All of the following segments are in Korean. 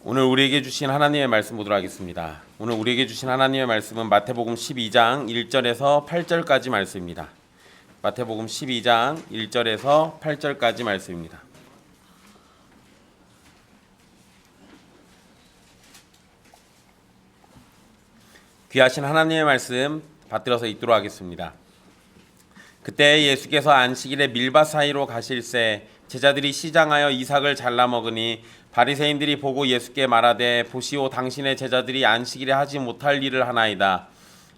오늘 우리에게 주신 하나님의 말씀 보도록 하겠습니다. 오늘 우리에게 주신 하나님의 말씀은 마태복음 12장 1절에서 8절까지 말씀입니다. 마태복음 12장 1절에서 8절까지 말씀입니다. 귀하신 하나님의 말씀 받들어서 읽도록 하겠습니다. 그때 예수께서 안식일에 밀밭 사이로 가실새 제자들이 시장하여 이삭을 잘라 먹으니 바리새인들이 보고 예수께 말하되 보시오 당신의 제자들이 안식일에 하지 못할 일을 하나이다.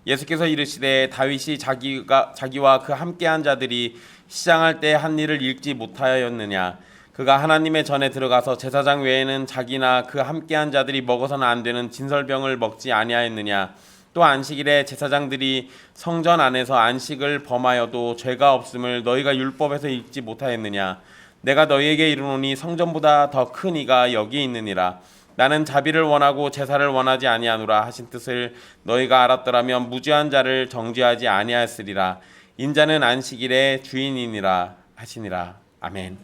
예수께서 이르시되 다윗이 자기와 그 함께한 자들이 시장할 때 한 일을 읽지 못하였느냐. 그가 하나님의 전에 들어가서 제사장 외에는 자기나 그 함께한 자들이 먹어서는 안 되는 진설병을 먹지 아니하였느냐. 또 안식일에 제사장들이 성전 안에서 안식을 범하여도 죄가 없음을 너희가 율법에서 읽지 못하였느냐. 내가 너희에게 이르노니 성전보다 더 큰 이가 여기 있느니라. 나는 자비를 원하고 제사를 원하지 아니하노라 하신 뜻을 너희가 알았더라면 무죄한 자를 정죄하지 아니하였으리라. 인자는 안식일의 주인이니라 하시니라. 아멘.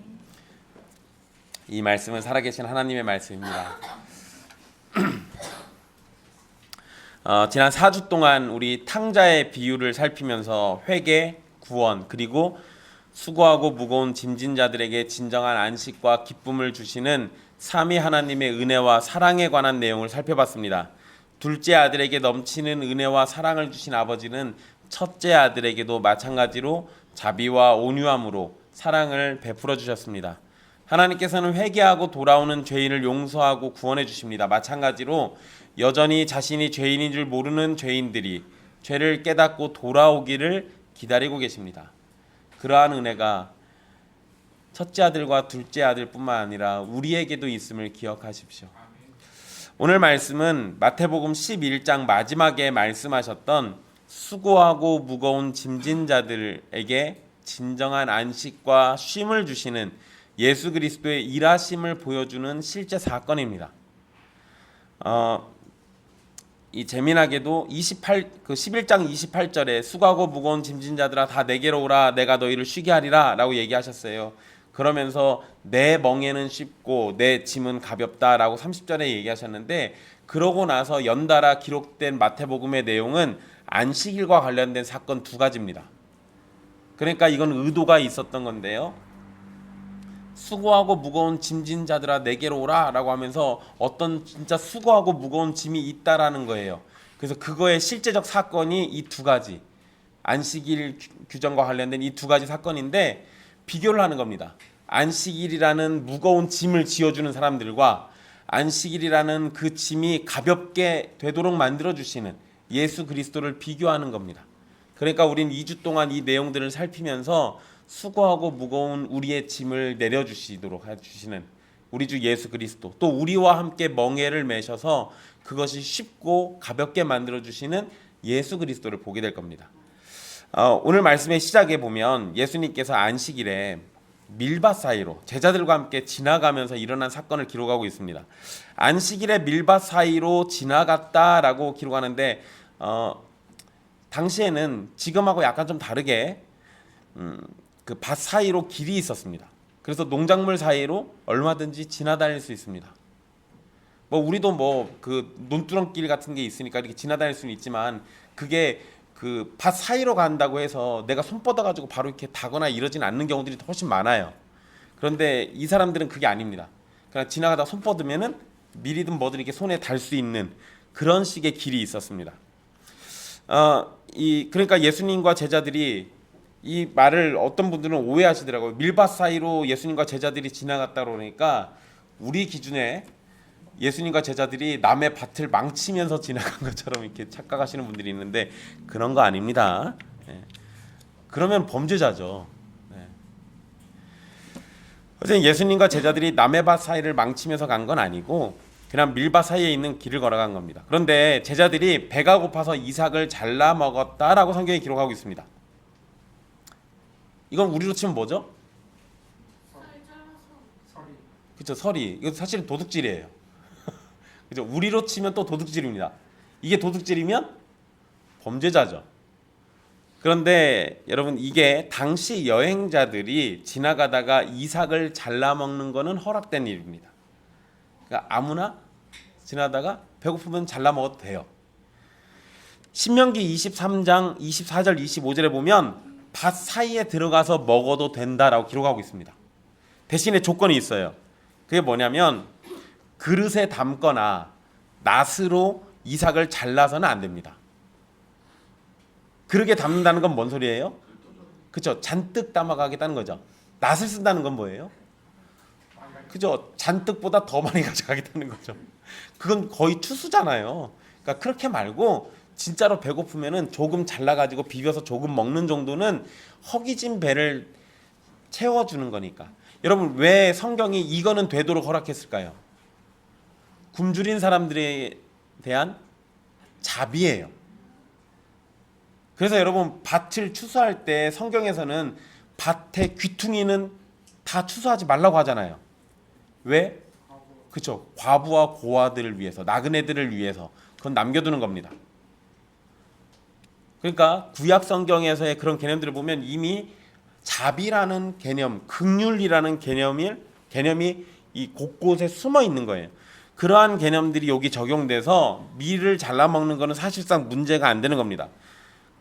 이 말씀은 살아계신 하나님의 말씀입니다. 지난 4주 동안 우리 탕자의 비유를 살피면서 회개, 구원, 그리고 수고하고 무거운 짐진 자들에게 진정한 안식과 기쁨을 주시는 삼위 하나님의 은혜와 사랑에 관한 내용을 살펴봤습니다. 둘째 아들에게 넘치는 은혜와 사랑을 주신 아버지는 첫째 아들에게도 마찬가지로 자비와 온유함으로 사랑을 베풀어 주셨습니다. 하나님께서는 회개하고 돌아오는 죄인을 용서하고 구원해 주십니다. 마찬가지로 여전히 자신이 죄인인 줄 모르는 죄인들이 죄를 깨닫고 돌아오기를 기다리고 계십니다. 그러한 은혜가 첫째 아들과 둘째 아들뿐만 아니라 우리에게도 있음을 기억하십시오. 오늘 말씀은 마태복음 11장 마지막에 말씀하셨던 수고하고 무거운 짐진 자들에게 진정한 안식과 쉼을 주시는 예수 그리스도의 일하심을 보여주는 실제 사건입니다. 이 재미나게도 11장 28절에 수고하고 무거운 짐진 자들아 다 내게로 오라 내가 너희를 쉬게 하리라 라고 얘기하셨어요. 그러면서 내 멍에는 쉽고 내 짐은 가볍다 라고 30절에 얘기하셨는데, 그러고 나서 연달아 기록된 마태복음의 내용은 안식일과 관련된 사건 두 가지입니다. 그러니까 이건 의도가 있었던 건데요. 수고하고 무거운 짐진 자들아 내게로 오라 라고 하면서 어떤 진짜 수고하고 무거운 짐이 있다라는 거예요. 그래서 그거의 실제적 사건이 이 두 가지, 안식일 규정과 관련된 이 두 가지 사건인데 비교를 하는 겁니다. 안식일이라는 무거운 짐을 지어주는 사람들과 안식일이라는 그 짐이 가볍게 되도록 만들어주시는 예수 그리스도를 비교하는 겁니다. 그러니까 우린 2주 동안 이 내용들을 살피면서 수고하고 무거운 우리의 짐을 내려주시도록 해주시는 우리 주 예수 그리스도, 또 우리와 함께 멍에를 매셔서 그것이 쉽고 가볍게 만들어주시는 예수 그리스도를 보게 될 겁니다. 오늘 말씀의 시작에 보면 예수님께서 안식일에 밀밭 사이로 제자들과 함께 지나가면서 일어난 사건을 기록하고 있습니다. 안식일에 밀밭 사이로 지나갔다라고 기록하는데 당시에는 지금하고 약간 좀 다르게 그 밭 사이로 길이 있었습니다. 그래서 농작물 사이로 얼마든지 지나다닐 수 있습니다. 뭐 우리도 뭐 그 논두렁길 같은 게 있으니까 이렇게 지나다닐 수는 있지만 그게 그 밭 사이로 간다고 해서 내가 손 뻗어 가지고 바로 이렇게 다거나 이러진 않는 경우들이 훨씬 많아요. 그런데 이 사람들은 그게 아닙니다. 그냥 지나가다 손 뻗으면은 미리든 뭐든 이렇게 손에 달 수 있는 그런 식의 길이 있었습니다. 그러니까 예수님과 제자들이 이 말을 어떤 분들은 오해하시더라고요. 밀밭 사이로 예수님과 제자들이 지나갔다 그러니까 우리 기준에 예수님과 제자들이 남의 밭을 망치면서 지나간 것처럼 이렇게 착각하시는 분들이 있는데 그런 거 아닙니다. 그러면 범죄자죠. 어쨌든 예수님과 제자들이 남의 밭 사이를 망치면서 간 건 아니고 그냥 밀밭 사이에 있는 길을 걸어간 겁니다. 그런데 제자들이 배가 고파서 이삭을 잘라 먹었다라고 성경이 기록하고 있습니다. 이건 우리로 치면 뭐죠? 그렇죠, 서리. 이거 사실은 도둑질이에요. 그죠? 우리로 치면 또 도둑질입니다. 이게 도둑질이면 범죄자죠. 그런데 여러분, 이게 당시 여행자들이 지나가다가 이삭을 잘라 먹는 거는 허락된 일입니다. 그러니까 아무나 지나다가 배고프면 잘라 먹어도 돼요. 신명기 23장 24절 25절에 보면 밭 사이에 들어가서 먹어도 된다라고 기록하고 있습니다. 대신에 조건이 있어요. 그게 뭐냐면 그릇에 담거나 낫으로 이삭을 잘라서는 안 됩니다. 그릇에 담는다는 건 뭔 소리예요? 그렇죠. 잔뜩 담아가겠다는 거죠. 낫을 쓴다는 건 뭐예요? 그죠. 잔뜩보다 더 많이 가져가겠다는 거죠. 그건 거의 추수잖아요. 그러니까 그렇게 말고 진짜로 배고프면은 조금 잘라가지고 비벼서 조금 먹는 정도는 허기진 배를 채워주는 거니까. 여러분 왜 성경이 이거는 되도록 허락했을까요? 굶주린 사람들에 대한 자비예요. 그래서 여러분 밭을 추수할 때 성경에서는 밭의 귀퉁이는 다 추수하지 말라고 하잖아요. 왜? 그렇죠. 과부와 고아들을 위해서, 나그네들을 위해서 그건 남겨두는 겁니다. 그러니까 구약 성경에서의 그런 개념들을 보면 이미 자비라는 개념, 긍휼이라는 개념이 이 곳곳에 숨어 있는 거예요. 그러한 개념들이 여기 적용돼서 밀을 잘라 먹는 거는 사실상 문제가 안 되는 겁니다.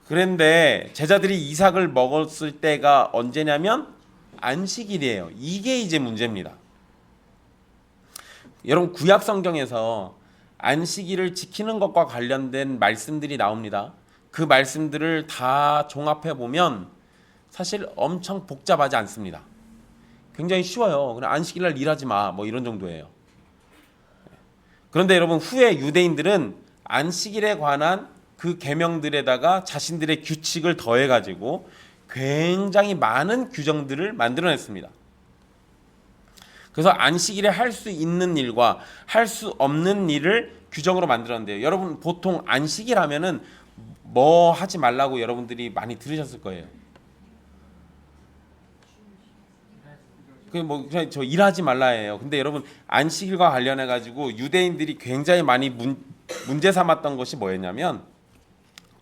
그런데 제자들이 이삭을 먹었을 때가 언제냐면 안식일이에요. 이게 이제 문제입니다. 여러분 구약 성경에서 안식일을 지키는 것과 관련된 말씀들이 나옵니다. 그 말씀들을 다 종합해 보면 사실 엄청 복잡하지 않습니다. 굉장히 쉬워요. 그냥 안식일날 일하지 마, 뭐 이런 정도예요. 그런데 여러분 후에 유대인들은 안식일에 관한 그 계명들에다가 자신들의 규칙을 더해가지고 굉장히 많은 규정들을 만들어냈습니다. 그래서 안식일에 할 수 있는 일과 할 수 없는 일을 규정으로 만들었는데요. 여러분 보통 안식일 하면은 뭐 하지 말라고 여러분들이 많이 들으셨을 거예요. 뭐 그냥 저 일하지 말라예요. 근데 여러분 안식일과 관련해 가지고 유대인들이 굉장히 많이 문제 삼았던 것이 뭐였냐면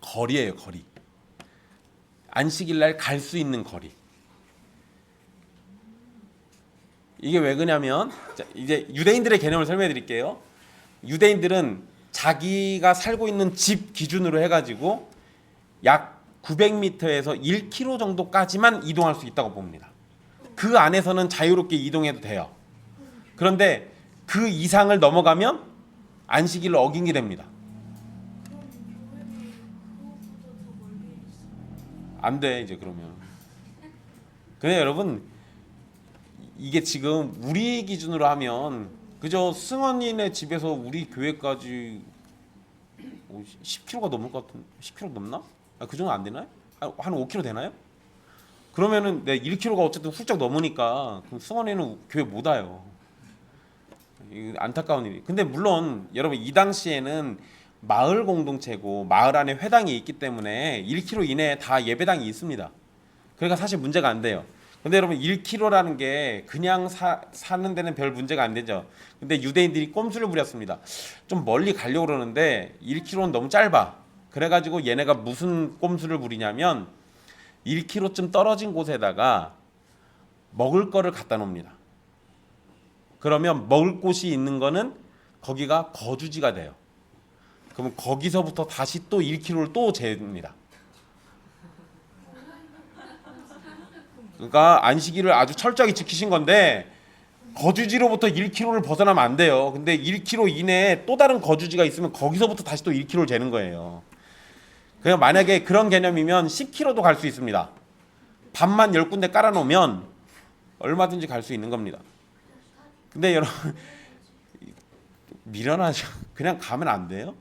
거리예요, 거리. 안식일 날 갈 수 있는 거리. 이게 왜 그러냐면 이제 유대인들의 개념을 설명해 드릴게요. 유대인들은 자기가 살고 있는 집 기준으로 해가지고 약 900m에서 1km 정도까지만 이동할 수 있다고 봅니다. 그 안에서는 자유롭게 이동해도 돼요. 그런데 그 이상을 넘어가면 안식일을 어긴 게 됩니다. 안 돼 이제 그러면. 근데 여러분 이게 지금 우리 기준으로 하면 그저 승원이네 집에서 우리 교회까지 10km가 넘을 것 같은 10km 넘나? 그 정도 안 되나요? 한 5km 되나요? 그러면은 내 1km가 어쨌든 훌쩍 넘으니까 그럼 승원이는 교회 못 와요. 안타까운 일이. 근데 물론 여러분 이 당시에는 마을 공동체고 마을 안에 회당이 있기 때문에 1km 이내에 다 예배당이 있습니다. 그러니까 사실 문제가 안 돼요. 근데 여러분 1km라는 게 그냥 사는 데는 별 문제가 안 되죠. 근데 유대인들이 꼼수를 부렸습니다. 좀 멀리 가려고 그러는데 1km는 너무 짧아. 그래가지고 얘네가 무슨 꼼수를 부리냐면 1km쯤 떨어진 곳에다가 먹을 거를 갖다 놓습니다. 그러면 먹을 곳이 있는 거는 거기가 거주지가 돼요. 그러면 거기서부터 다시 또 1km를 또 잽니다. 그러니까 안식일을 아주 철저하게 지키신 건데 거주지로부터 1km를 벗어나면 안 돼요. 근데 1km 이내에 또 다른 거주지가 있으면 거기서부터 다시 또 1km를 재는 거예요. 그냥 만약에 그런 개념이면 10km도 갈 수 있습니다. 밥만 10군데 깔아놓으면 얼마든지 갈 수 있는 겁니다. 근데 여러분 미련하죠. 그냥 가면 안 돼요?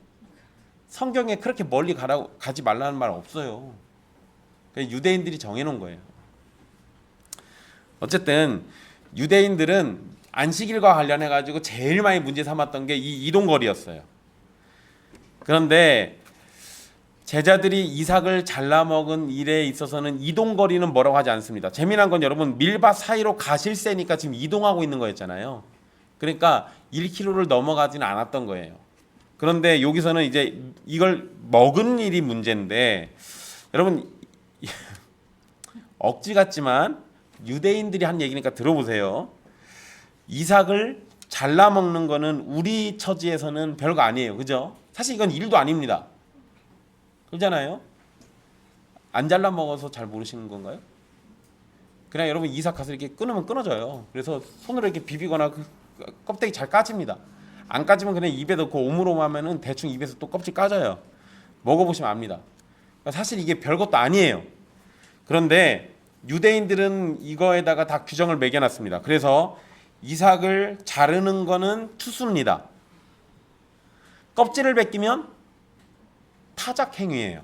성경에 그렇게 멀리 가지 말라는 말 없어요. 유대인들이 정해놓은 거예요. 어쨌든 유대인들은 안식일과 관련해 가지고 제일 많이 문제 삼았던 게 이 이동거리였어요. 그런데 제자들이 이삭을 잘라 먹은 일에 있어서는 이동거리는 뭐라고 하지 않습니다. 재미난 건 여러분 밀밭 사이로 가실새니까 지금 이동하고 있는 거였잖아요. 그러니까 1km를 넘어가지는 않았던 거예요. 그런데 여기서는 이제 이걸 먹은 일이 문제인데 여러분 억지 같지만 유대인들이 한 얘기니까 들어보세요. 이삭을 잘라 먹는 거는 우리 처지에서는 별거 아니에요. 그죠? 사실 이건 일도 아닙니다. 그렇잖아요? 안 잘라 먹어서 잘 모르시는 건가요? 그냥 여러분 이삭 가서 이렇게 끊으면 끊어져요. 그래서 손으로 이렇게 비비거나 껍데기 잘 까집니다. 안 까지면 그냥 입에 넣고 오물오물하면은 대충 입에서 또 껍질 까져요. 먹어보시면 압니다. 사실 이게 별것도 아니에요. 그런데 유대인들은 이거에다가 다 규정을 매겨놨습니다. 그래서 이삭을 자르는 거는 투수입니다. 껍질을 벗기면 타작 행위예요.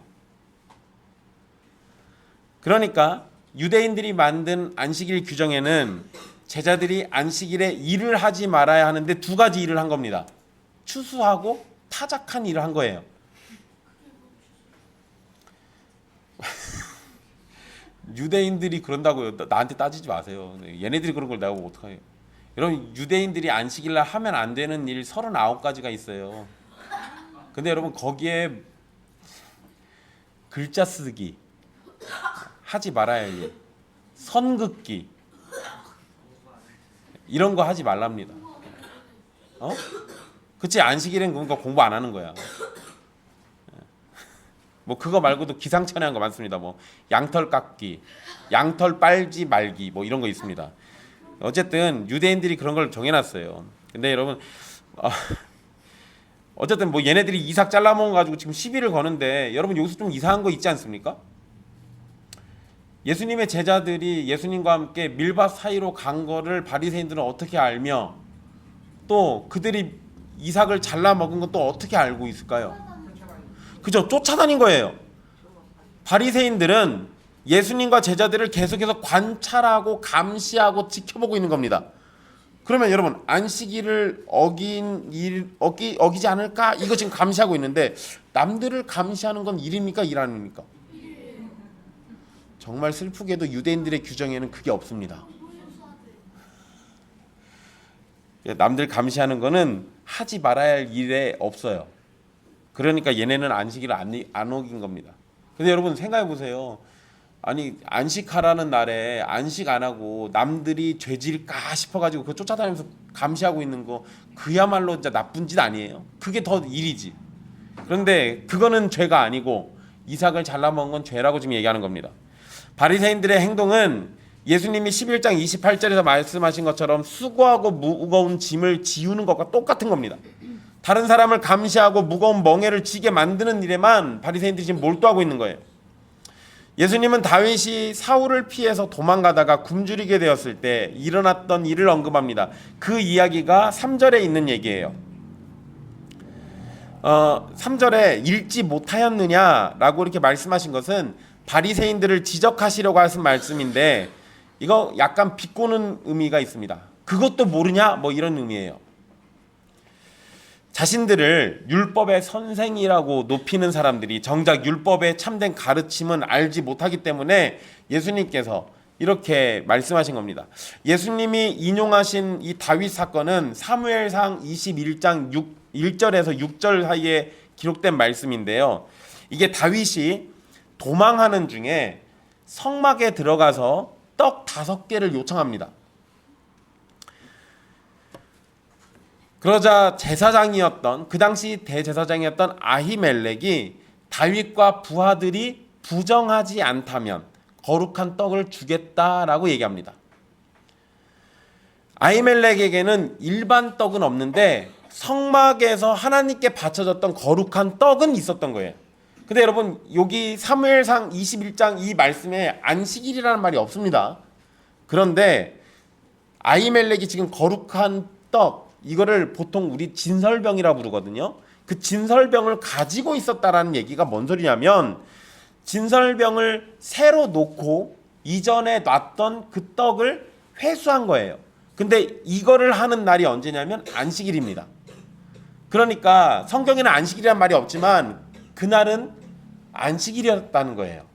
그러니까 유대인들이 만든 안식일 규정에는 제자들이 안식일에 일을 하지 말아야 하는데 두 가지 일을 한 겁니다. 추수하고 타작한 일을 한 거예요. 유대인들이 그런다고요. 나한테 따지지 마세요. 얘네들이 그런 걸 내가 보고 어떡해요. 여러분 유대인들이 안식일날 하면 안 되는 일 39가지가 있어요. 근데 여러분 거기에 글자 쓰기, 하지 말아야 할 일, 선긋기 이런 거 하지 말랍니다. 그치? 안식일엔 그러니까 공부 안 하는 거야. 뭐 그거 말고도 기상천외한 거 많습니다. 뭐 양털 깎기, 양털 빨지 말기 뭐 이런 거 있습니다. 어쨌든 유대인들이 그런 걸 정해놨어요. 근데 여러분 어쨌든 뭐 얘네들이 이삭 잘라 먹어 가지고 지금 시비를 거는데 여러분 여기서 좀 이상한 거 있지 않습니까? 예수님의 제자들이 예수님과 함께 밀밭 사이로 간 거를 바리새인들은 어떻게 알며 또 그들이 이삭을 잘라 먹은 건 또 어떻게 알고 있을까요? 그죠? 쫓아다닌 거예요. 바리새인들은 예수님과 제자들을 계속해서 관찰하고 감시하고 지켜보고 있는 겁니다. 그러면 여러분 안식일을 어기지 않을까? 이거 지금 감시하고 있는데 남들을 감시하는 건 일입니까? 일 아닙니까? 정말 슬프게도 유대인들의 규정에는 그게 없습니다. 남들 감시하는 거는 하지 말아야 할 일에 없어요. 그러니까 얘네는 안식일을 안 어긴 겁니다. 근데 여러분 생각해 보세요. 아니 안식하라는 날에 안식 안 하고 남들이 죄질까 싶어가지고 그 쫓아다니면서 감시하고 있는 거 그야말로 진짜 나쁜 짓 아니에요? 그게 더 일이지. 그런데 그거는 죄가 아니고 이삭을 잘라먹은 건 죄라고 지금 얘기하는 겁니다. 바리새인들의 행동은 예수님이 11장 28절에서 말씀하신 것처럼 수고하고 무거운 짐을 지우는 것과 똑같은 겁니다. 다른 사람을 감시하고 무거운 멍에를 지게 만드는 일에만 바리새인들이 지금 몰두하고 있는 거예요. 예수님은 다윗이 사울을 피해서 도망가다가 굶주리게 되었을 때 일어났던 일을 언급합니다. 그 이야기가 3절에 있는 얘기예요. 3절에 읽지 못하였느냐라고 이렇게 말씀하신 것은 바리새인들을 지적하시려고 하신 말씀인데 이거 약간 비꼬는 의미가 있습니다. 그것도 모르냐? 뭐 이런 의미예요. 자신들을 율법의 선생이라고 높이는 사람들이 정작 율법의 참된 가르침은 알지 못하기 때문에 예수님께서 이렇게 말씀하신 겁니다. 예수님이 인용하신 이 다윗 사건은 사무엘상 21장 1절에서 6절 사이에 기록된 말씀인데요. 이게 다윗이 도망하는 중에 성막에 들어가서 떡 5개를 요청합니다. 그러자 제사장이었던 그 당시 대제사장이었던 아히멜렉이 다윗과 부하들이 부정하지 않다면 거룩한 떡을 주겠다라고 얘기합니다. 아히멜렉에게는 일반 떡은 없는데 성막에서 하나님께 바쳐졌던 거룩한 떡은 있었던 거예요. 근데 여러분 여기 사무엘상 21장 이 말씀에 안식일이라는 말이 없습니다. 그런데 아히멜렉이 지금 거룩한 떡 이거를 보통 우리 진설병이라 부르거든요. 그 진설병을 가지고 있었다라는 얘기가 뭔 소리냐면 진설병을 새로 놓고 이전에 놨던 그 떡을 회수한 거예요. 근데 이거를 하는 날이 언제냐면 안식일입니다. 그러니까 성경에는 안식일이라는 말이 없지만 그날은 안식일이었다는 거예요.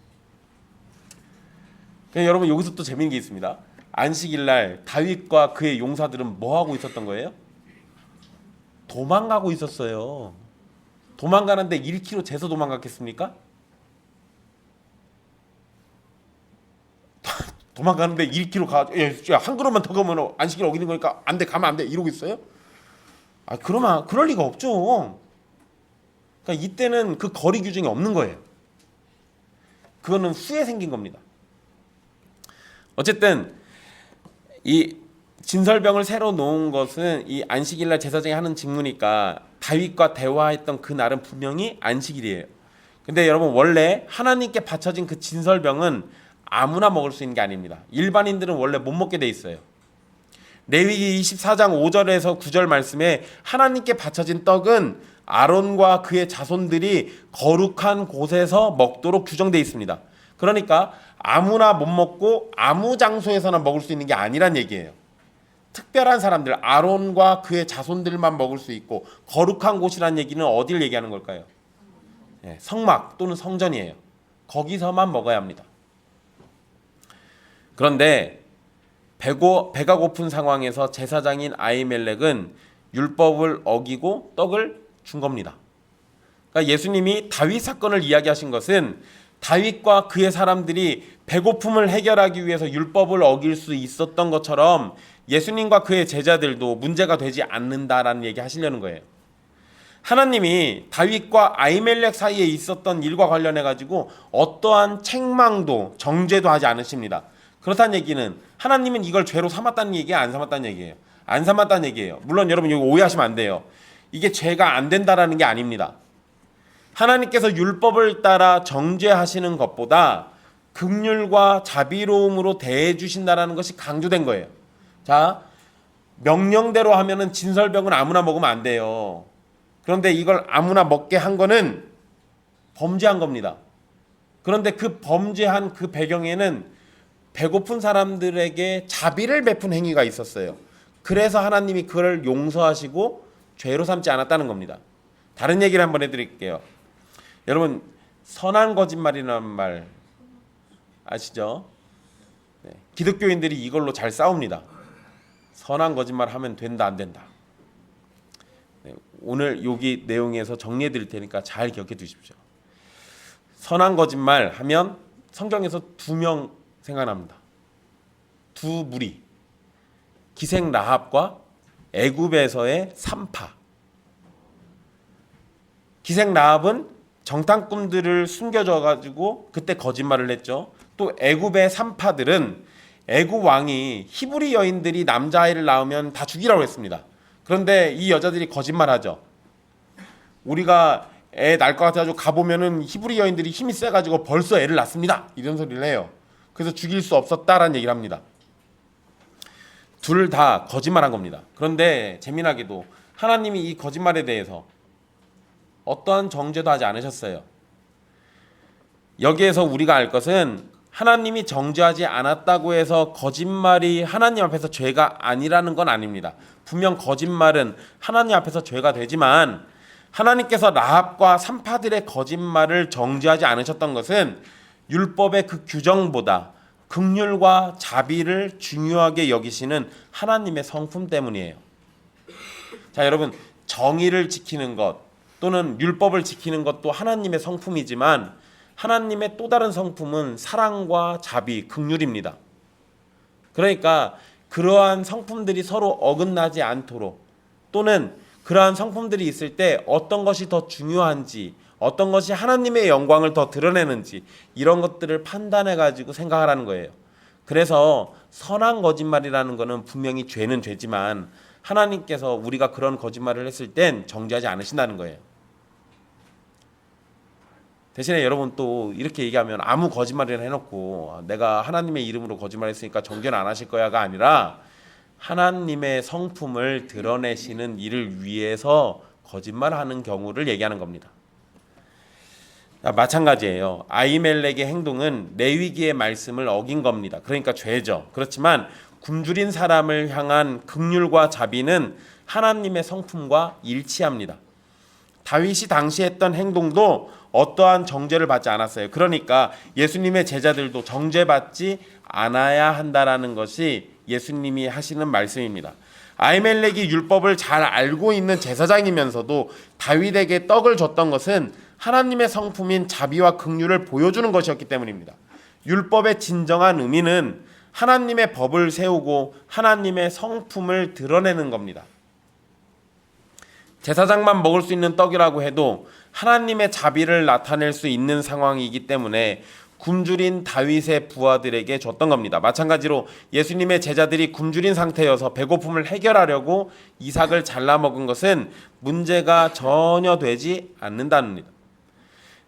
여러분 여기서 또 재밌는 게 있습니다. 안식일날 다윗과 그의 용사들은 뭐 하고 있었던 거예요? 도망가고 있었어요. 도망가는데 1km 재서 도망갔겠습니까? 도망가는데 1km 가, 야, 한 걸음만 더 가면 안식일 어기는 거니까 안 돼, 가면 안 돼 이러고 있어요? 그러면 그럴 리가 없죠. 그러니까 이때는 그 거리 규정이 없는 거예요. 그거는 후에 생긴 겁니다. 어쨌든 이 진설병을 새로 놓은 것은 이 안식일날 제사장이 하는 직무니까 다윗과 대화했던 그 날은 분명히 안식일이에요. 근데 여러분 원래 하나님께 바쳐진 그 진설병은 아무나 먹을 수 있는 게 아닙니다. 일반인들은 원래 못 먹게 돼 있어요. 레위기 24장 5절에서 9절 말씀에 하나님께 바쳐진 떡은 아론과 그의 자손들이 거룩한 곳에서 먹도록 규정되어 있습니다. 그러니까 아무나 못 먹고 아무 장소에서나 먹을 수 있는 게 아니란 얘기예요. 특별한 사람들, 아론과 그의 자손들만 먹을 수 있고, 거룩한 곳이란 얘기는 어디를 얘기하는 걸까요? 성막 또는 성전이에요. 거기서만 먹어야 합니다. 그런데 배가 고픈 상황에서 제사장인 아히멜렉은 율법을 어기고 떡을 준 겁니다. 그러니까 예수님이 다윗 사건을 이야기하신 것은 다윗과 그의 사람들이 배고픔을 해결하기 위해서 율법을 어길 수 있었던 것처럼 예수님과 그의 제자들도 문제가 되지 않는다라는 얘기 하시려는 거예요. 하나님이 다윗과 아히멜렉 사이에 있었던 일과 관련해 가지고 어떠한 책망도 정죄도 하지 않으십니다. 그렇다는 얘기는 하나님은 이걸 죄로 삼았다는 얘기예요, 안 삼았다는 얘기예요? 안 삼았다는 얘기예요. 물론 여러분 여기 오해하시면 안 돼요. 이게 죄가 안 된다라는 게 아닙니다. 하나님께서 율법을 따라 정죄하시는 것보다 긍휼과 자비로움으로 대해 주신다라는 것이 강조된 거예요. 자, 명령대로 하면은 진설병은 아무나 먹으면 안 돼요. 그런데 이걸 아무나 먹게 한 거는 범죄한 겁니다. 그런데 그 범죄한 그 배경에는 배고픈 사람들에게 자비를 베푼 행위가 있었어요. 그래서 하나님이 그걸 용서하시고 죄로 삼지 않았다는 겁니다. 다른 얘기를 한번 해드릴게요. 여러분, 선한 거짓말이라는 말 아시죠? 네. 기독교인들이 이걸로 잘 싸웁니다. 선한 거짓말 하면 된다, 안 된다. 네. 오늘 여기 내용에서 정리해 드릴 테니까 잘 기억해 두십시오. 선한 거짓말 하면 성경에서 두 명 생각납니다. 두 무리. 기생 라합과 애굽에서의 산파. 기생 라합은 정탐꾼들을 숨겨줘 가지고 그때 거짓말을 했죠. 또 애굽의 산파들은 애굽 왕이 히브리 여인들이 남자아이를 낳으면 다 죽이라고 했습니다. 그런데 이 여자들이 거짓말하죠. 우리가 애 낳을 것 같아가지고 가보면은 히브리 여인들이 힘이 세가지고 벌써 애를 낳습니다. 이런 소리를 해요. 그래서 죽일 수 없었다라는 얘기를 합니다. 둘 다 거짓말한 겁니다. 그런데 재미나게도 하나님이 이 거짓말에 대해서 어떠한 정죄도 하지 않으셨어요. 여기에서 우리가 알 것은 하나님이 정죄하지 않았다고 해서 거짓말이 하나님 앞에서 죄가 아니라는 건 아닙니다. 분명 거짓말은 하나님 앞에서 죄가 되지만 하나님께서 라합과 산파들의 거짓말을 정죄하지 않으셨던 것은 율법의 그 규정보다 긍휼과 자비를 중요하게 여기시는 하나님의 성품 때문이에요. 자, 여러분, 정의를 지키는 것 또는 율법을 지키는 것도 하나님의 성품이지만 하나님의 또 다른 성품은 사랑과 자비, 긍휼입니다. 그러니까 그러한 성품들이 서로 어긋나지 않도록 또는 그러한 성품들이 있을 때 어떤 것이 더 중요한지 어떤 것이 하나님의 영광을 더 드러내는지 이런 것들을 판단해 가지고 생각하라는 거예요. 그래서 선한 거짓말이라는 것은 분명히 죄는 죄지만 하나님께서 우리가 그런 거짓말을 했을 땐 정죄하지 않으신다는 거예요. 대신에 여러분 또 이렇게 얘기하면 아무 거짓말이나 해놓고 내가 하나님의 이름으로 거짓말했으니까 정죄는 안 하실 거야가 아니라 하나님의 성품을 드러내시는 일을 위해서 거짓말하는 경우를 얘기하는 겁니다. 마찬가지예요. 아히멜렉의 행동은 레위기의 말씀을 어긴 겁니다. 그러니까 죄죠. 그렇지만 굶주린 사람을 향한 긍휼과 자비는 하나님의 성품과 일치합니다. 다윗이 당시 했던 행동도 어떠한 정죄를 받지 않았어요. 그러니까 예수님의 제자들도 정죄받지 않아야 한다라는 것이 예수님이 하시는 말씀입니다. 아히멜렉이 율법을 잘 알고 있는 제사장이면서도 다윗에게 떡을 줬던 것은 하나님의 성품인 자비와 긍휼을 보여주는 것이었기 때문입니다. 율법의 진정한 의미는 하나님의 법을 세우고 하나님의 성품을 드러내는 겁니다. 제사장만 먹을 수 있는 떡이라고 해도 하나님의 자비를 나타낼 수 있는 상황이기 때문에 굶주린 다윗의 부하들에게 줬던 겁니다. 마찬가지로 예수님의 제자들이 굶주린 상태여서 배고픔을 해결하려고 이삭을 잘라 먹은 것은 문제가 전혀 되지 않는다는.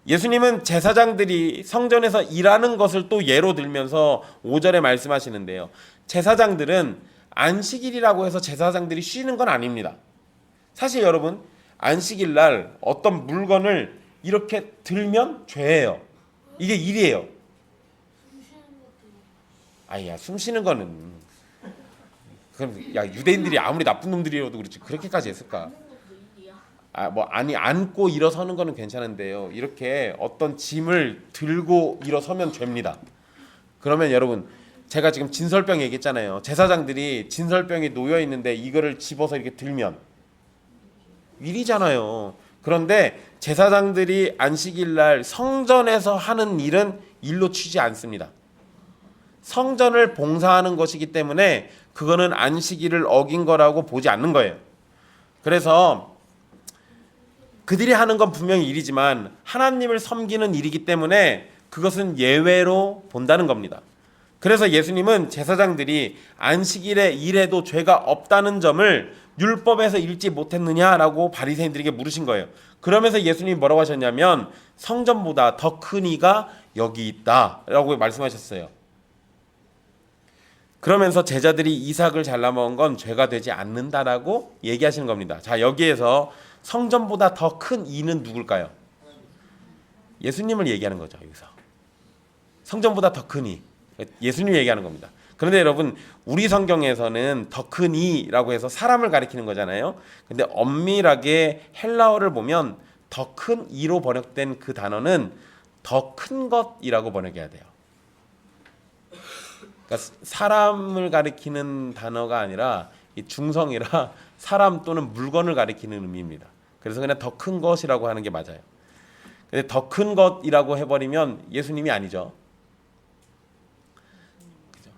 예수님은 제사장들이 성전에서 일하는 것을 또 예로 들면서 5절에 말씀하시는데요. 제사장들은 안식일이라고 해서 제사장들이 쉬는 건 아닙니다. 사실 여러분, 안식일 날 어떤 물건을 이렇게 들면 죄예요. 이게 일이에요. 아야, 숨 쉬는 거는 그럼 야, 유대인들이 아무리 나쁜 놈들이어도 그렇지 그렇게까지 했을까? 안고 일어서는 거는 괜찮은데요. 이렇게 어떤 짐을 들고 일어서면 죄입니다. 그러면 여러분, 제가 지금 진설병 얘기했잖아요. 제사장들이 진설병이 놓여 있는데 이거를 집어서 이렇게 들면 일이잖아요. 그런데 제사장들이 안식일 날 성전에서 하는 일은 일로 치지 않습니다. 성전을 봉사하는 것이기 때문에 그거는 안식일을 어긴 거라고 보지 않는 거예요. 그래서 그들이 하는 건 분명히 일이지만 하나님을 섬기는 일이기 때문에 그것은 예외로 본다는 겁니다. 그래서 예수님은 제사장들이 안식일에 일해도 죄가 없다는 점을 율법에서 읽지 못했느냐라고 바리새인들에게 물으신 거예요. 그러면서 예수님이 뭐라고 하셨냐면 성전보다 더 큰 이가 여기 있다라고 말씀하셨어요. 그러면서 제자들이 이삭을 잘라 먹은 건 죄가 되지 않는다라고 얘기하시는 겁니다. 자, 여기에서 성전보다 더 큰 이는 누굴까요? 예수님을 얘기하는 거죠. 여기서 성전보다 더 큰 이, 예수님 얘기하는 겁니다. 그런데 여러분, 우리 성경에서는 더 큰 이라고 해서 사람을 가리키는 거잖아요. 근데 엄밀하게 헬라어를 보면 더 큰 이로 번역된 그 단어는 더 큰 것이라고 번역해야 돼요. 그러니까 사람을 가리키는 단어가 아니라 중성이라 사람 또는 물건을 가리키는 의미입니다. 그래서 그냥 더 큰 것이라고 하는 게 맞아요. 근데 더 큰 것이라고 해버리면 예수님이 아니죠. 그죠?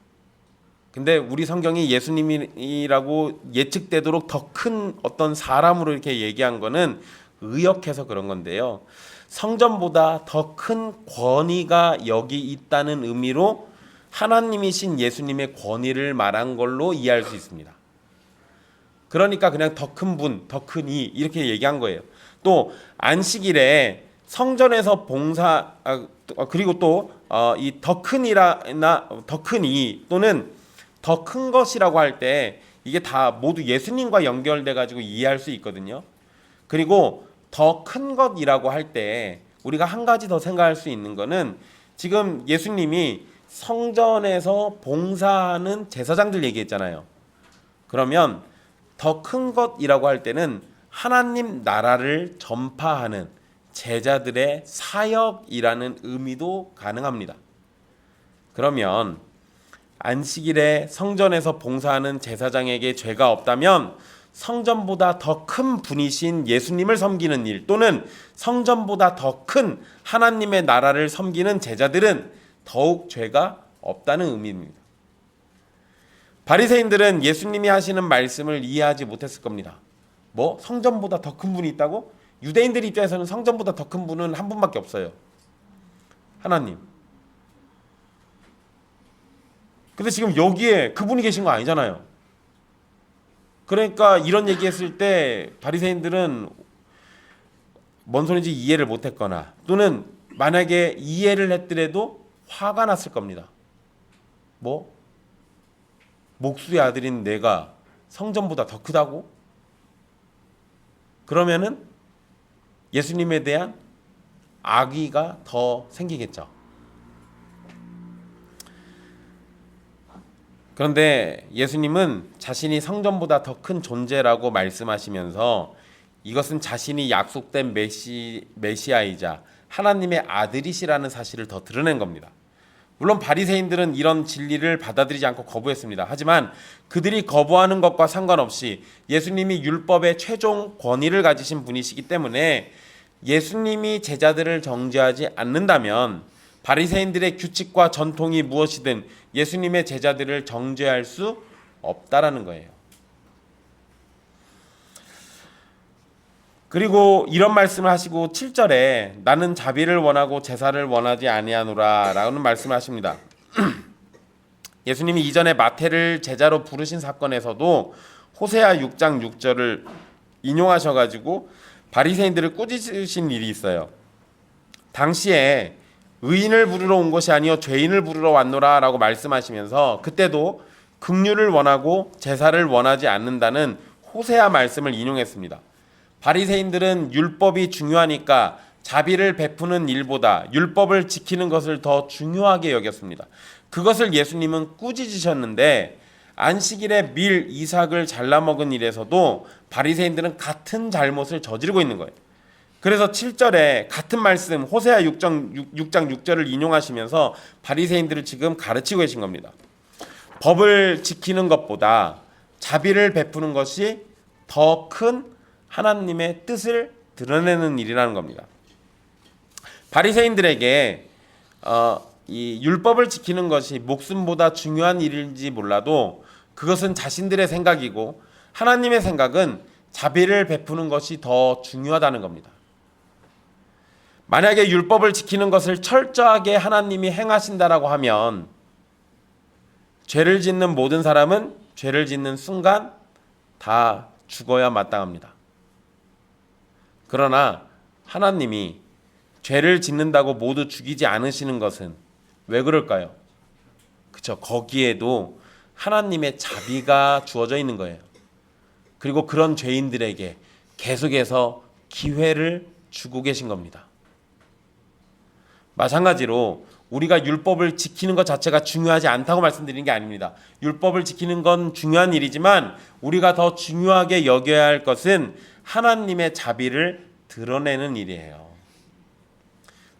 근데 우리 성경이 예수님이라고 예측되도록 더 큰 어떤 사람으로 이렇게 얘기한 거는 의역해서 그런 건데요. 성전보다 더 큰 권위가 여기 있다는 의미로 하나님이신 예수님의 권위를 말한 걸로 이해할 수 있습니다. 그러니까 그냥 더 큰 분, 더 큰 이 이렇게 얘기한 거예요. 또 안식일에 성전에서 봉사 그리고 또 이 더 큰이나 더 큰 이 또는 더 큰 것이라고 할 때 이게 다 모두 예수님과 연결돼 가지고 이해할 수 있거든요. 그리고 더 큰 것이라고 할 때 우리가 한 가지 더 생각할 수 있는 거는 지금 예수님이 성전에서 봉사하는 제사장들 얘기했잖아요. 그러면 더 큰 것이라고 할 때는 하나님 나라를 전파하는 제자들의 사역이라는 의미도 가능합니다. 그러면 안식일에 성전에서 봉사하는 제사장에게 죄가 없다면 성전보다 더 큰 분이신 예수님을 섬기는 일 또는 성전보다 더 큰 하나님의 나라를 섬기는 제자들은 더욱 죄가 없다는 의미입니다. 바리새인들은 예수님이 하시는 말씀을 이해하지 못했을 겁니다. 뭐? 성전보다 더 큰 분이 있다고? 유대인들 입장에서는 성전보다 더 큰 분은 한 분밖에 없어요. 하나님. 근데 지금 여기에 그분이 계신 거 아니잖아요. 그러니까 이런 얘기했을 때 바리새인들은 뭔 소리인지 이해를 못했거나 또는 만약에 이해를 했더라도 화가 났을 겁니다. 뭐? 목수의 아들인 내가 성전보다 더 크다고? 그러면은 예수님에 대한 악의가 더 생기겠죠. 그런데 예수님은 자신이 성전보다 더 큰 존재라고 말씀하시면서 이것은 자신이 약속된 메시아이자 하나님의 아들이시라는 사실을 더 드러낸 겁니다. 물론 바리새인들은 이런 진리를 받아들이지 않고 거부했습니다. 하지만 그들이 거부하는 것과 상관없이 예수님이 율법의 최종 권위를 가지신 분이시기 때문에 예수님이 제자들을 정죄하지 않는다면 바리새인들의 규칙과 전통이 무엇이든 예수님의 제자들을 정죄할 수 없다라는 거예요. 그리고 이런 말씀을 하시고 7절에 나는 자비를 원하고 제사를 원하지 아니하노라 라는 말씀을 하십니다. 예수님이 이전에 마태를 제자로 부르신 사건에서도 호세아 6장 6절을 인용하셔가지고 바리새인들을 꾸짖으신 일이 있어요. 당시에 의인을 부르러 온 것이 아니요 죄인을 부르러 왔노라 라고 말씀하시면서 그때도 긍휼을 원하고 제사를 원하지 않는다는 호세아 말씀을 인용했습니다. 바리새인들은 율법이 중요하니까 자비를 베푸는 일보다 율법을 지키는 것을 더 중요하게 여겼습니다. 그것을 예수님은 꾸짖으셨는데 안식일에 밀, 이삭을 잘라먹은 일에서도 바리새인들은 같은 잘못을 저지르고 있는 거예요. 그래서 7절에 같은 말씀 호세아 6장 6절을 인용하시면서 바리새인들을 지금 가르치고 계신 겁니다. 법을 지키는 것보다 자비를 베푸는 것이 더 큰 하나님의 뜻을 드러내는 일이라는 겁니다. 바리새인들에게 이 율법을 지키는 것이 목숨보다 중요한 일인지 몰라도 그것은 자신들의 생각이고 하나님의 생각은 자비를 베푸는 것이 더 중요하다는 겁니다. 만약에 율법을 지키는 것을 철저하게 하나님이 행하신다라고 하면 죄를 짓는 모든 사람은 죄를 짓는 순간 다 죽어야 마땅합니다. 그러나 하나님이 죄를 짓는다고 모두 죽이지 않으시는 것은 왜 그럴까요? 그렇죠. 거기에도 하나님의 자비가 주어져 있는 거예요. 그리고 그런 죄인들에게 계속해서 기회를 주고 계신 겁니다. 마찬가지로 우리가 율법을 지키는 것 자체가 중요하지 않다고 말씀드리는 게 아닙니다. 율법을 지키는 건 중요한 일이지만 우리가 더 중요하게 여겨야 할 것은 하나님의 자비를 드러내는 일이에요.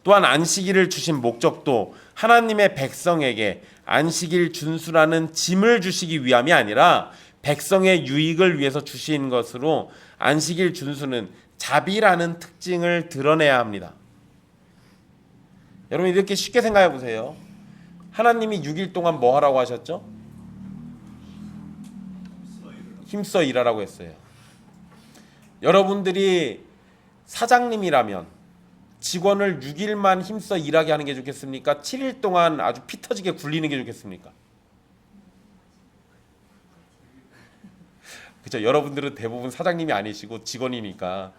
또한 안식일을 주신 목적도 하나님의 백성에게 안식일 준수라는 짐을 주시기 위함이 아니라 백성의 유익을 위해서 주신 것으로 안식일 준수는 자비라는 특징을 드러내야 합니다. 여러분 이렇게 쉽게 생각해 보세요. 하나님이 6일 동안 뭐 하라고 하셨죠? 힘써 일하라고 했어요. 여러분들이 사장님이라면 직원을 6일만 힘써 일하게 하는 게 좋겠습니까? 7일 동안 아주 피 터지게 굴리는 게 좋겠습니까? 그렇죠. 여러분들은 대부분 사장님이 아니시고 직원이니까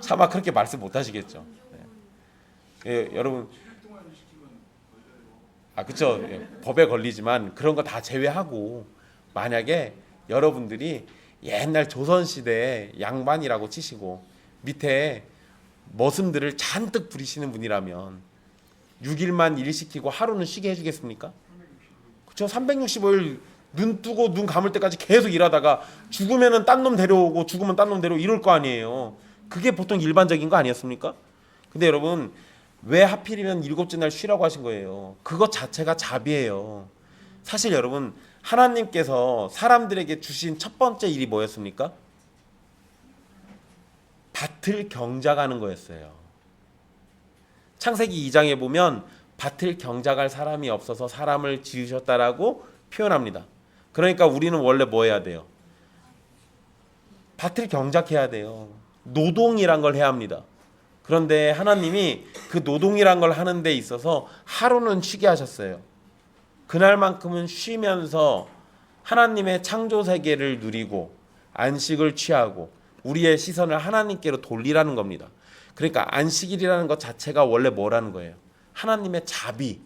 차마 그렇게 말씀 못 하시겠죠. 네. 예, 여러분 그렇죠. 예, 법에 걸리지만 그런 거 다 제외하고 만약에 여러분들이 옛날 조선시대에 양반이라고 치시고 밑에 머슴들을 잔뜩 부리시는 분이라면 6일만 일시키고 하루는 쉬게 해주겠습니까? 그렇죠. 365일 눈 뜨고 눈 감을 때까지 계속 일하다가 죽으면은 딴 놈 데려오고 죽으면 딴 놈 데려오고 이럴 거 아니에요. 그게 보통 일반적인 거 아니었습니까? 근데 여러분 왜 하필이면 7째 날 쉬라고 하신 거예요? 그것 자체가 자비예요. 사실 여러분 하나님께서 사람들에게 주신 첫 번째 일이 뭐였습니까? 밭을 경작하는 거였어요. 창세기 2장에 보면 밭을 경작할 사람이 없어서 사람을 지으셨다라고 표현합니다. 그러니까 우리는 원래 뭐 해야 돼요? 밭을 경작해야 돼요. 노동이란 걸 해야 합니다. 그런데 하나님이 그 노동이란 걸 하는 데 있어서 하루는 쉬게 하셨어요. 그날만큼은 쉬면서 하나님의 창조 세계를 누리고 안식을 취하고 우리의 시선을 하나님께로 돌리라는 겁니다. 그러니까 안식일이라는 것 자체가 원래 뭐라는 거예요? 하나님의 자비,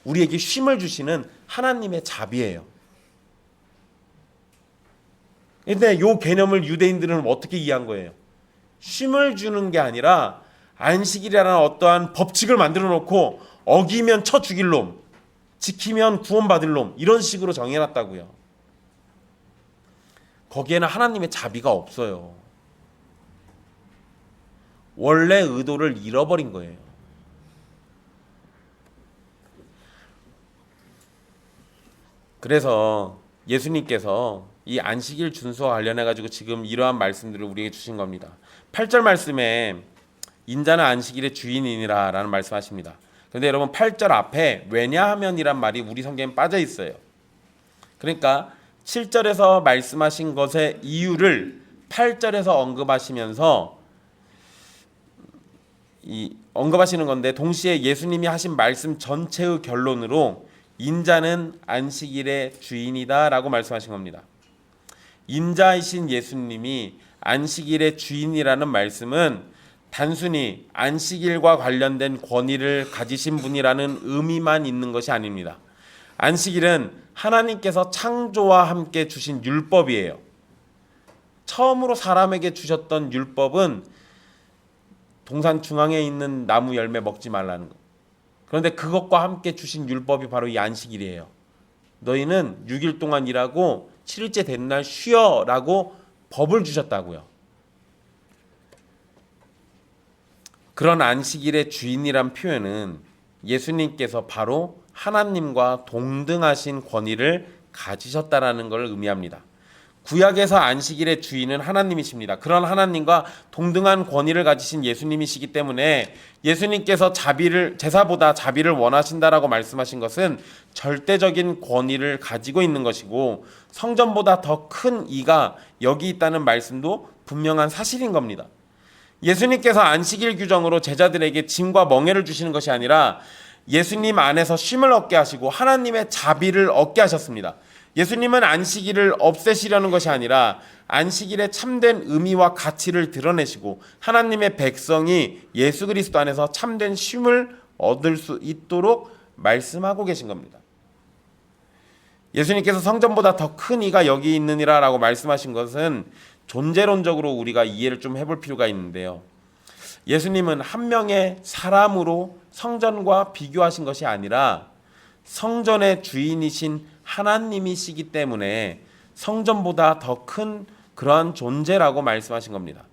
우리에게 쉼을 주시는 하나님의 자비예요. 근데 이 개념을 유대인들은 어떻게 이해한 거예요? 쉼을 주는 게 아니라 안식일이라는 어떠한 법칙을 만들어 놓고 어기면 쳐 죽일 놈, 지키면 구원받을 놈 이런 식으로 정해놨다고요. 거기에는 하나님의 자비가 없어요. 원래 의도를 잃어버린 거예요. 그래서 예수님께서 이 안식일 준수와 관련해 가지고 지금 이러한 말씀들을 우리에게 주신 겁니다. 8절 말씀에 인자는 안식일의 주인이니라 라는 말씀하십니다. 그런데 여러분 8절 앞에 왜냐하면이란 말이 우리 성경에 빠져 있어요. 그러니까 7절에서 말씀하신 것의 이유를 8절에서 언급하시면서 언급하시는 건데, 동시에 예수님이 하신 말씀 전체의 결론으로 인자는 안식일의 주인이다라고 말씀하신 겁니다. 인자이신 예수님이 안식일의 주인이라는 말씀은 단순히 안식일과 관련된 권위를 가지신 분이라는 의미만 있는 것이 아닙니다. 안식일은 하나님께서 창조와 함께 주신 율법이에요. 처음으로 사람에게 주셨던 율법은 동산 중앙에 있는 나무 열매 먹지 말라는 것. 그런데 그것과 함께 주신 율법이 바로 이 안식일이에요. 너희는 6일 동안 일하고 7일째 되는 날 쉬어라고 법을 주셨다고요. 그런 안식일의 주인이란 표현은 예수님께서 바로 하나님과 동등하신 권위를 가지셨다라는 것을 의미합니다. 구약에서 안식일의 주인은 하나님이십니다. 그런 하나님과 동등한 권위를 가지신 예수님이시기 때문에 예수님께서 제사보다 자비를 원하신다라고 말씀하신 것은 절대적인 권위를 가지고 있는 것이고, 성전보다 더 큰 이가 여기 있다는 말씀도 분명한 사실인 겁니다. 예수님께서 안식일 규정으로 제자들에게 짐과 멍에를 주시는 것이 아니라 예수님 안에서 쉼을 얻게 하시고 하나님의 자비를 얻게 하셨습니다. 예수님은 안식일을 없애시려는 것이 아니라 안식일의 참된 의미와 가치를 드러내시고 하나님의 백성이 예수 그리스도 안에서 참된 쉼을 얻을 수 있도록 말씀하고 계신 겁니다. 예수님께서 성전보다 더 큰 이가 여기 있느니라 라고 말씀하신 것은 존재론적으로 우리가 이해를 좀 해볼 필요가 있는데요. 예수님은 한 명의 사람으로 성전과 비교하신 것이 아니라 성전의 주인이신 하나님이시기 때문에 성전보다 더 큰 그러한 존재라고 말씀하신 겁니다.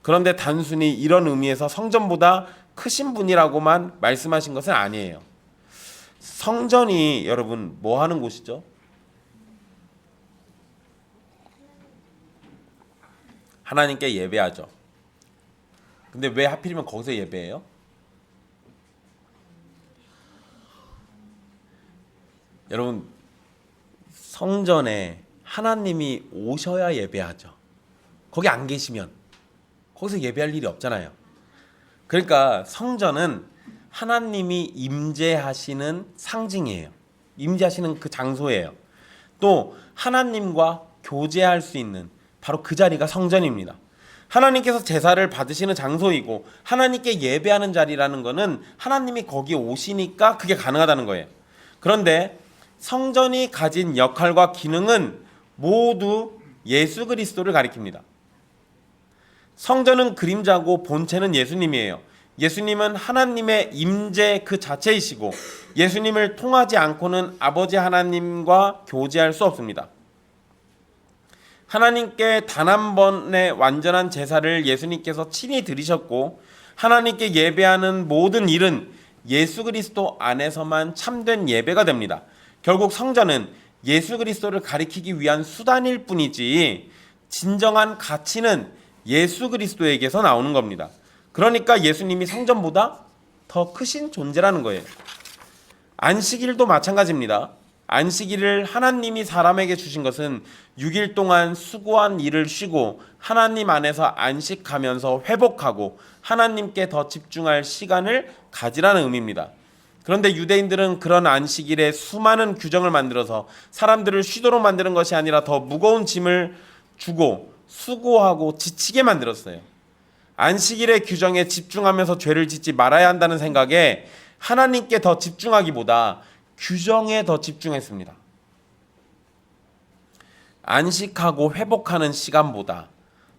그런데 단순히 이런 의미에서 성전보다 크신 분이라고만 말씀하신 것은 아니에요. 성전이 여러분 뭐 하는 곳이죠? 하나님께 예배하죠. 근데 왜 하필이면 거기서 예배해요? 여러분, 성전에 하나님이 오셔야 예배하죠. 거기 안 계시면 거기서 예배할 일이 없잖아요. 그러니까 성전은 하나님이 임재하시는 상징이에요. 임재하시는 그 장소예요. 또 하나님과 교제할 수 있는 바로 그 자리가 성전입니다. 하나님께서 제사를 받으시는 장소이고 하나님께 예배하는 자리라는 것은 하나님이 거기에 오시니까 그게 가능하다는 거예요. 그런데 성전이 가진 역할과 기능은 모두 예수 그리스도를 가리킵니다. 성전은 그림자고 본체는 예수님이에요. 예수님은 하나님의 임재 그 자체이시고 예수님을 통하지 않고는 아버지 하나님과 교제할 수 없습니다. 하나님께 단 한 번의 완전한 제사를 예수님께서 친히 드리셨고 하나님께 예배하는 모든 일은 예수 그리스도 안에서만 참된 예배가 됩니다. 결국 성전은 예수 그리스도를 가리키기 위한 수단일 뿐이지 진정한 가치는 예수 그리스도에게서 나오는 겁니다. 그러니까 예수님이 성전보다 더 크신 존재라는 거예요. 안식일도 마찬가지입니다. 안식일을 하나님이 사람에게 주신 것은 6일 동안 수고한 일을 쉬고 하나님 안에서 안식하면서 회복하고 하나님께 더 집중할 시간을 가지라는 의미입니다. 그런데 유대인들은 그런 안식일에 수많은 규정을 만들어서 사람들을 쉬도록 만드는 것이 아니라 더 무거운 짐을 주고 수고하고 지치게 만들었어요. 안식일의 규정에 집중하면서 죄를 짓지 말아야 한다는 생각에 하나님께 더 집중하기보다 규정에 더 집중했습니다. 안식하고 회복하는 시간보다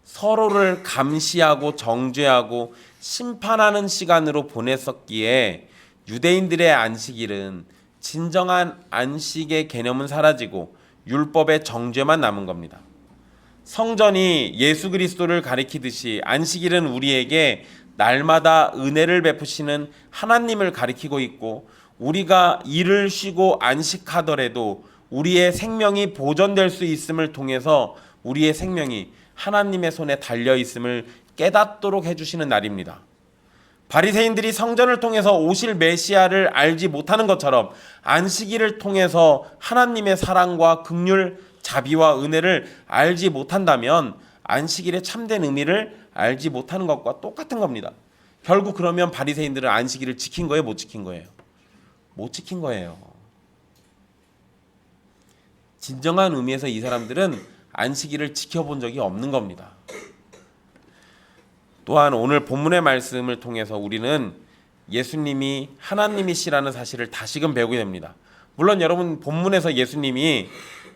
서로를 감시하고 정죄하고 심판하는 시간으로 보냈었기에 유대인들의 안식일은 진정한 안식의 개념은 사라지고 율법의 정죄만 남은 겁니다. 성전이 예수 그리스도를 가리키듯이 안식일은 우리에게 날마다 은혜를 베푸시는 하나님을 가리키고 있고 우리가 일을 쉬고 안식하더라도 우리의 생명이 보존될 수 있음을 통해서 우리의 생명이 하나님의 손에 달려 있음을 깨닫도록 해주시는 날입니다. 바리새인들이 성전을 통해서 오실 메시아를 알지 못하는 것처럼 안식일을 통해서 하나님의 사랑과 긍휼, 자비와 은혜를 알지 못한다면 안식일의 참된 의미를 알지 못하는 것과 똑같은 겁니다. 결국 그러면 바리새인들은 안식일을 지킨 거예요, 못 지킨 거예요? 못 지킨 거예요. 진정한 의미에서 이 사람들은 안식일을 지켜본 적이 없는 겁니다. 또한 오늘 본문의 말씀을 통해서 우리는 예수님이 하나님이시라는 사실을 다시금 배우게 됩니다. 물론 여러분 본문에서 예수님이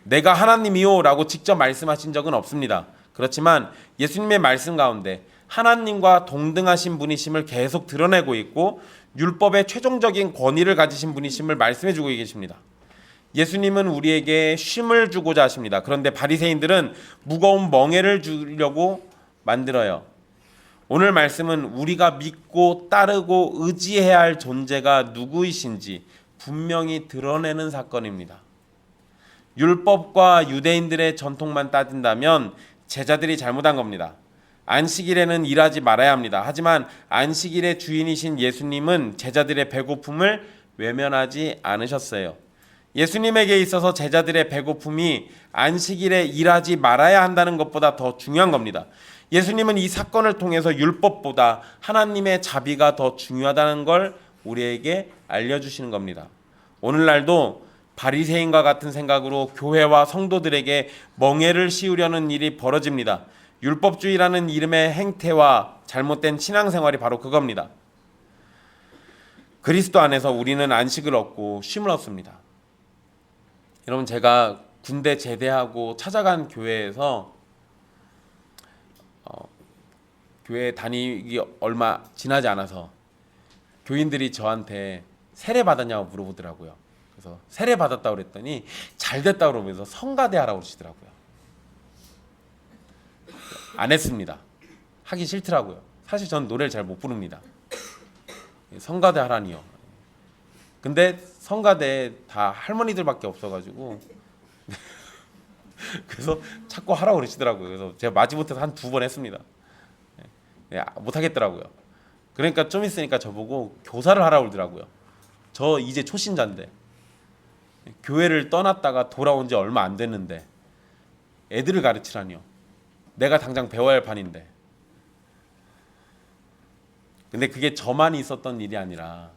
내가 하나님이요 라고 직접 말씀하신 적은 없습니다. 그렇지만 예수님의 말씀 가운데 하나님과 동등하신 분이심을 계속 드러내고 있고 율법의 최종적인 권위를 가지신 분이심을 말씀해 주고 계십니다. 예수님은 우리에게 쉼을 주고자 하십니다. 그런데 바리새인들은 무거운 멍에를 주려고 만들어요. 오늘 말씀은 우리가 믿고 따르고 의지해야 할 존재가 누구이신지 분명히 드러내는 사건입니다. 율법과 유대인들의 전통만 따진다면 제자들이 잘못한 겁니다. 안식일에는 일하지 말아야 합니다. 하지만 안식일의 주인이신 예수님은 제자들의 배고픔을 외면하지 않으셨어요. 예수님에게 있어서 제자들의 배고픔이 안식일에 일하지 말아야 한다는 것보다 더 중요한 겁니다. 예수님은 이 사건을 통해서 율법보다 하나님의 자비가 더 중요하다는 걸 우리에게 알려주시는 겁니다. 오늘날도 바리새인과 같은 생각으로 교회와 성도들에게 멍에를 씌우려는 일이 벌어집니다. 율법주의라는 이름의 행태와 잘못된 신앙생활이 바로 그겁니다. 그리스도 안에서 우리는 안식을 얻고 쉼을 얻습니다. 여러분, 제가 군대 제대하고 찾아간 교회에서 교회 다니기 얼마 지나지 않아서 교인들이 저한테 세례 받았냐고 물어보더라고요. 그래서 세례 받았다고 그랬더니 잘 됐다고 그러면서 성가대 하라고 그러시더라고요. 안 했습니다. 하기 싫더라고요. 사실 전 노래를 잘 못 부릅니다. 성가대 하라니요. 근데 성가대 다 할머니들밖에 없어가지고 그래서 자꾸 하라고 그러시더라고요. 그래서 제가 마지못해서 한 2번 했습니다. 못 하겠더라고요. 그러니까 좀 있으니까 저보고 교사를 하라고 그러더라고요. 저 이제 초신자인데 교회를 떠났다가 돌아온 지 얼마 안 됐는데 애들을 가르치라니요. 내가 당장 배워야 할 판인데. 근데 그게 저만 있었던 일이 아니라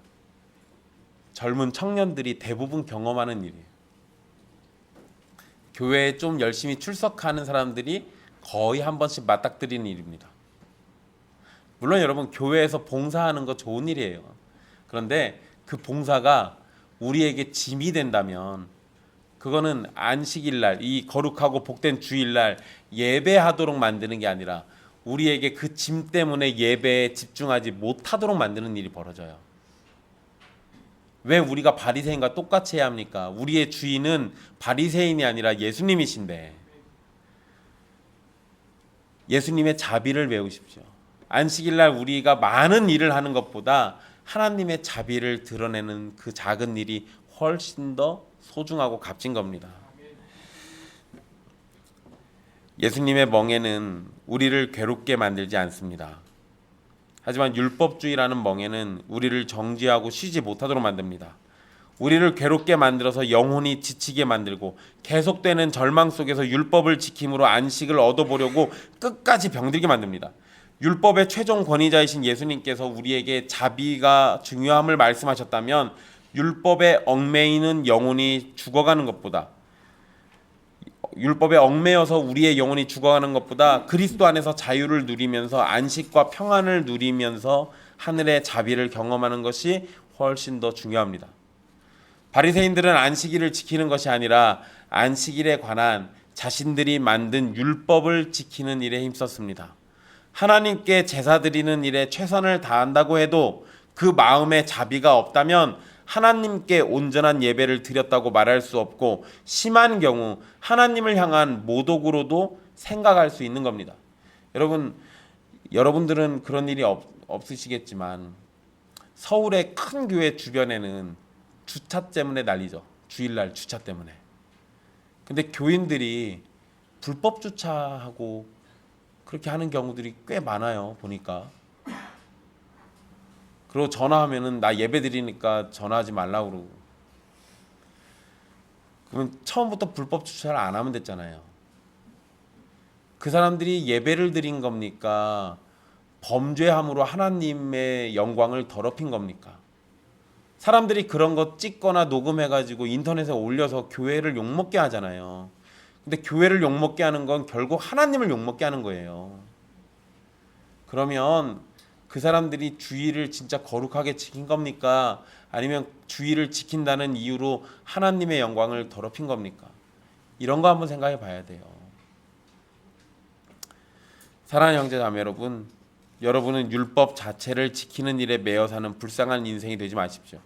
젊은 청년들이 대부분 경험하는 일이에요. 교회에 좀 열심히 출석하는 사람들이 거의 한 번씩 맞닥뜨리는 일입니다. 물론 여러분, 교회에서 봉사하는 거 좋은 일이에요. 그런데 그 봉사가 우리에게 짐이 된다면 그거는 안식일날, 이 거룩하고 복된 주일날 예배하도록 만드는 게 아니라 우리에게 그 짐 때문에 예배에 집중하지 못하도록 만드는 일이 벌어져요. 왜 우리가 바리새인과 똑같이 해야 합니까? 우리의 주인은 바리새인이 아니라 예수님이신데 예수님의 자비를 배우십시오. 안식일날 우리가 많은 일을 하는 것보다 하나님의 자비를 드러내는 그 작은 일이 훨씬 더 소중하고 값진 겁니다. 예수님의 멍에는 우리를 괴롭게 만들지 않습니다. 하지만 율법주의라는 멍에는 우리를 정죄하고 쉬지 못하도록 만듭니다. 우리를 괴롭게 만들어서 영혼이 지치게 만들고 계속되는 절망 속에서 율법을 지킴으로 안식을 얻어보려고 끝까지 병들게 만듭니다. 율법의 최종 권위자이신 예수님께서 우리에게 자비가 중요함을 말씀하셨다면 율법에 얽매이는 영혼이 죽어가는 것보다, 율법에 얽매여서 우리의 영혼이 죽어가는 것보다 그리스도 안에서 자유를 누리면서 안식과 평안을 누리면서 하늘의 자비를 경험하는 것이 훨씬 더 중요합니다. 바리새인들은 안식일을 지키는 것이 아니라 안식일에 관한 자신들이 만든 율법을 지키는 일에 힘썼습니다. 하나님께 제사 드리는 일에 최선을 다한다고 해도 그 마음에 자비가 없다면 하나님께 온전한 예배를 드렸다고 말할 수 없고 심한 경우 하나님을 향한 모독으로도 생각할 수 있는 겁니다. 여러분들은 그런 일이 없으시겠지만 서울의 큰 교회 주변에는 주차 때문에 난리죠. 주일날 주차 때문에. 근데 교인들이 불법 주차하고 그렇게 하는 경우들이 꽤 많아요. 보니까. 그리고 전화하면은 나 예배 드리니까 전화하지 말라고 그러고. 그러면 처음부터 불법 주차를 안 하면 됐잖아요. 그 사람들이 예배를 드린 겁니까? 범죄함으로 하나님의 영광을 더럽힌 겁니까? 사람들이 그런 거 찍거나 녹음해가지고 인터넷에 올려서 교회를 욕먹게 하잖아요. 근데 교회를 욕먹게 하는 건 결국 하나님을 욕먹게 하는 거예요. 그러면 그 사람들이 주의를 진짜 거룩하게 지킨 겁니까? 아니면 주의를 지킨다는 이유로 하나님의 영광을 더럽힌 겁니까? 이런 거 한번 생각해 봐야 돼요. 사랑하는 형제 자매 여러분, 여러분은 율법 자체를 지키는 일에 매여 사는 불쌍한 인생이 되지 마십시오.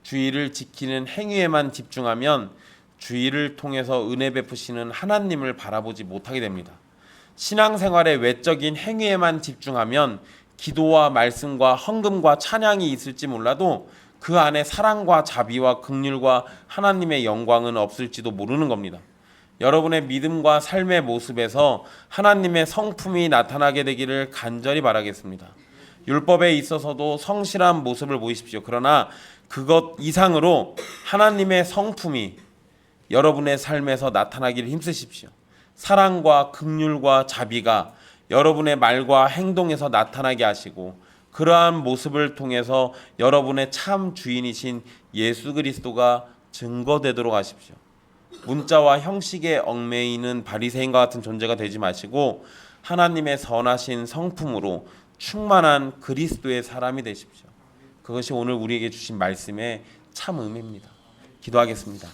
주의를 지키는 행위에만 집중하면 주의를 통해서 은혜 베푸시는 하나님을 바라보지 못하게 됩니다. 신앙생활의 외적인 행위에만 집중하면 기도와 말씀과 헌금과 찬양이 있을지 몰라도 그 안에 사랑과 자비와 긍휼과 하나님의 영광은 없을지도 모르는 겁니다. 여러분의 믿음과 삶의 모습에서 하나님의 성품이 나타나게 되기를 간절히 바라겠습니다. 율법에 있어서도 성실한 모습을 보이십시오. 그러나 그것 이상으로 하나님의 성품이 여러분의 삶에서 나타나기를 힘쓰십시오. 사랑과 긍휼과 자비가 여러분의 말과 행동에서 나타나게 하시고 그러한 모습을 통해서 여러분의 참 주인이신 예수 그리스도가 증거되도록 하십시오. 문자와 형식에 얽매이는 바리새인과 같은 존재가 되지 마시고 하나님의 선하신 성품으로 충만한 그리스도의 사람이 되십시오. 그것이 오늘 우리에게 주신 말씀의 참 의미입니다. 기도하겠습니다.